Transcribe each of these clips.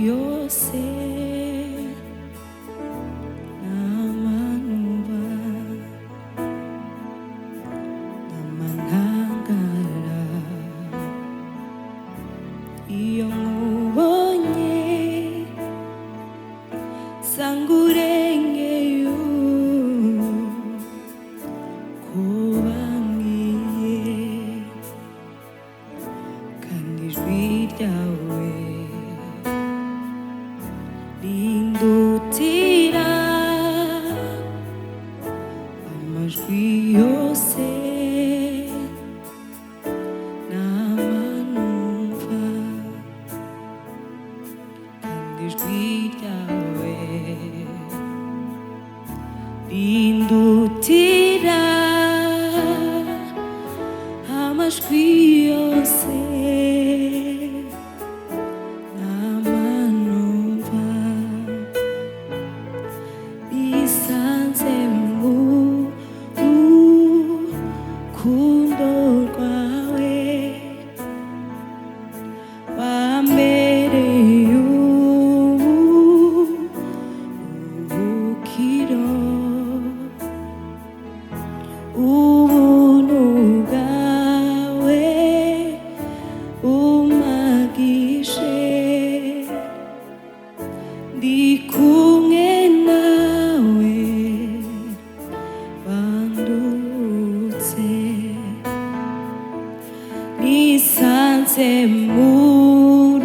yose n'amanuba n'amantangara iyo nkubonye sanga urengeye kuba nkwiye kandi ijwi ryawe rindutira amajwi yose n'amanumva kandi ijwi ryawe rindutira amajwi yose nisanze mu rukundo rwawe wambereye uburuhukiro ubuntu bwawe bumpagije ndi kumwe nawe bandutse nisanze mu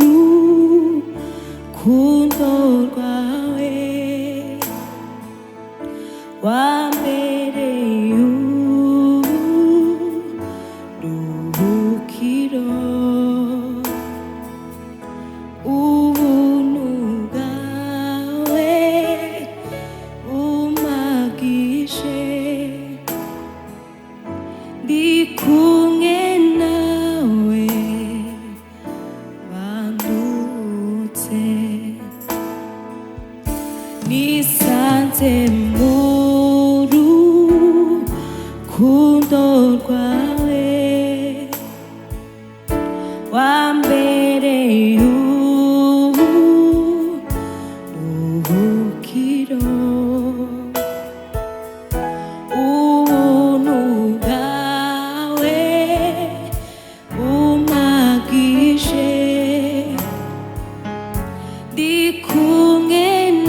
rukundo rwawe wambereye uburuhukiro ubuntu bwawe bumpagije ndi kumwe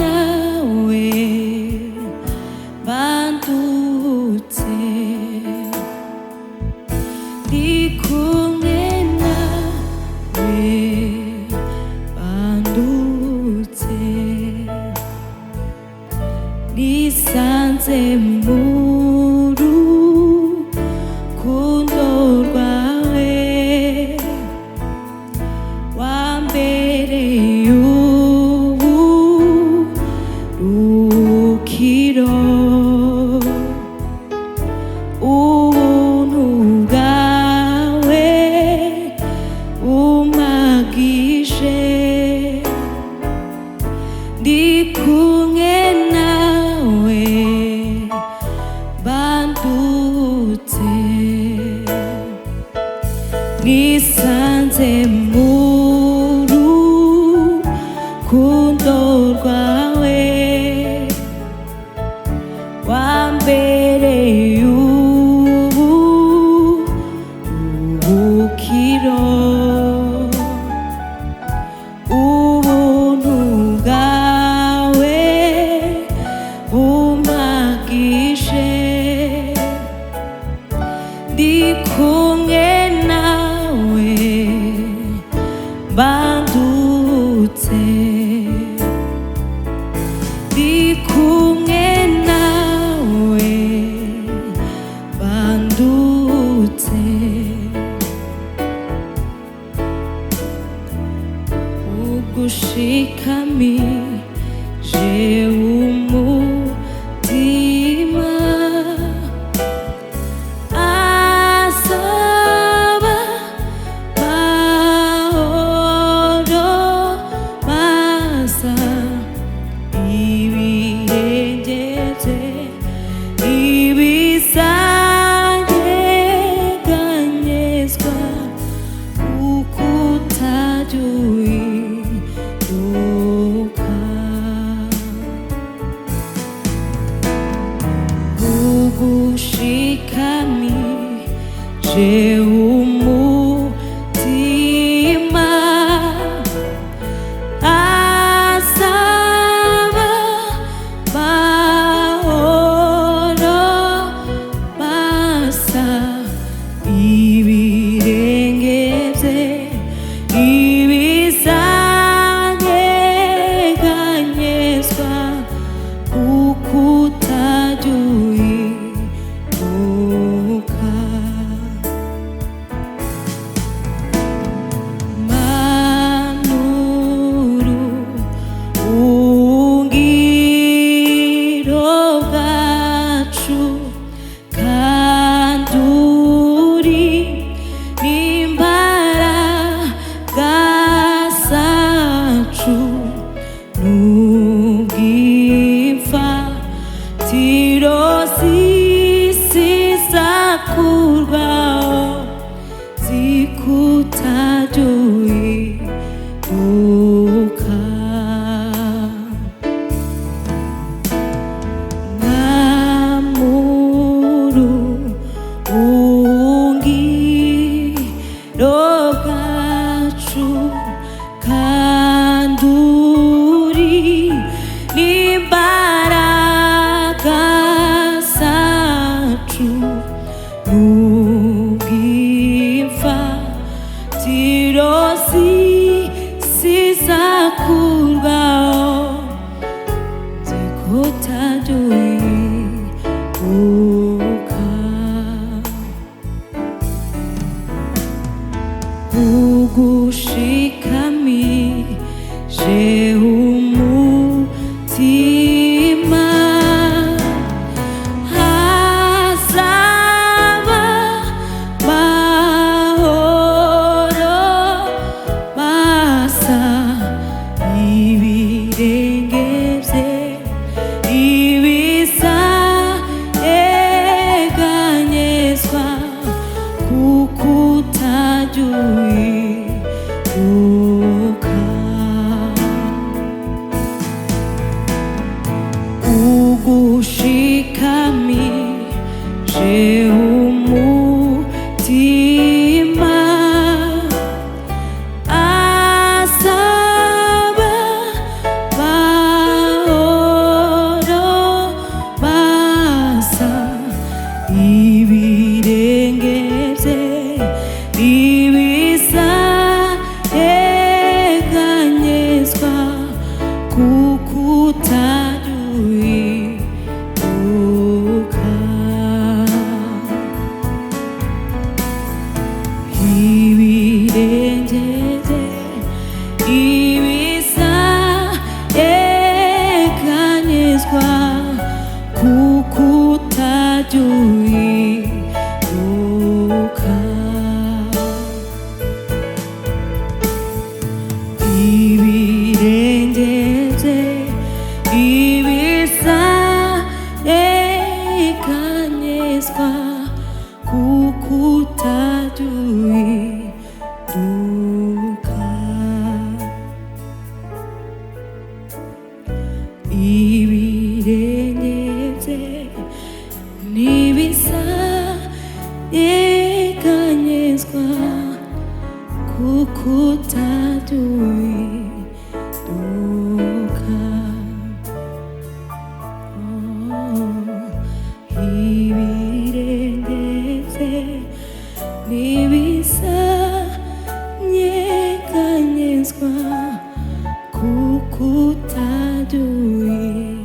nawe bandutse ndi kumwe nawe bandutse nisanze mu rukundo rwawe wambereye uburuhukiro ubuntu bwawe bumpagije ndi kumwe nawe bandutse nisanze mu rukundo rwawe wambereye uburuhukiro ubuntu bwawe bumpagije ndi kumwe nawe bandutse ndi kumwe nawe bandutse ugushikamije umutima asaba mahoro masa ibirengeze ibisangeganyezwa ukutajuye umutima asaba mahoro masa ibirenge bye ibizanyeganyezwa kuko utajya uhinduka. Manuru ubungiro bwacu kandi uri n'imbaraga zacu n'ubw'imfatiro z'isi zakurwaho zikutajya uhinduka. Mwamuru ubungiro bwacu kandi uri n'imbaraga zacu n'ubw'imfatiro z'isi zakurwaho zikutajya uhinduka. ugushikamije umutima hazaba mahoro masa ibirenge bye ibizanyeganyezwa kuko utajya uhinduka. ugushikamije umutima asaba mahoro masa ibirenge bye ibizanyeganyezwa kuko utajya uhinduka. ibirenge bye ibizanyeganyezwa kuko utajya uhinduka. ibirenge bye ibizanyeganyezwa kuko utajya uhinduka. ibirenge bye ntibizanyeganyezwa kuko utajya uhinduka. ibirenge bye ntibizanyeganyezwa kuko utajya uhinduka.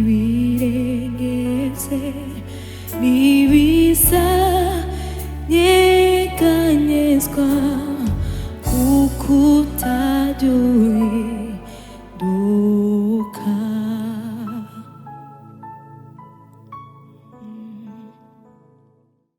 ibirenge bye ntibizanyeganyezwa kuko utajya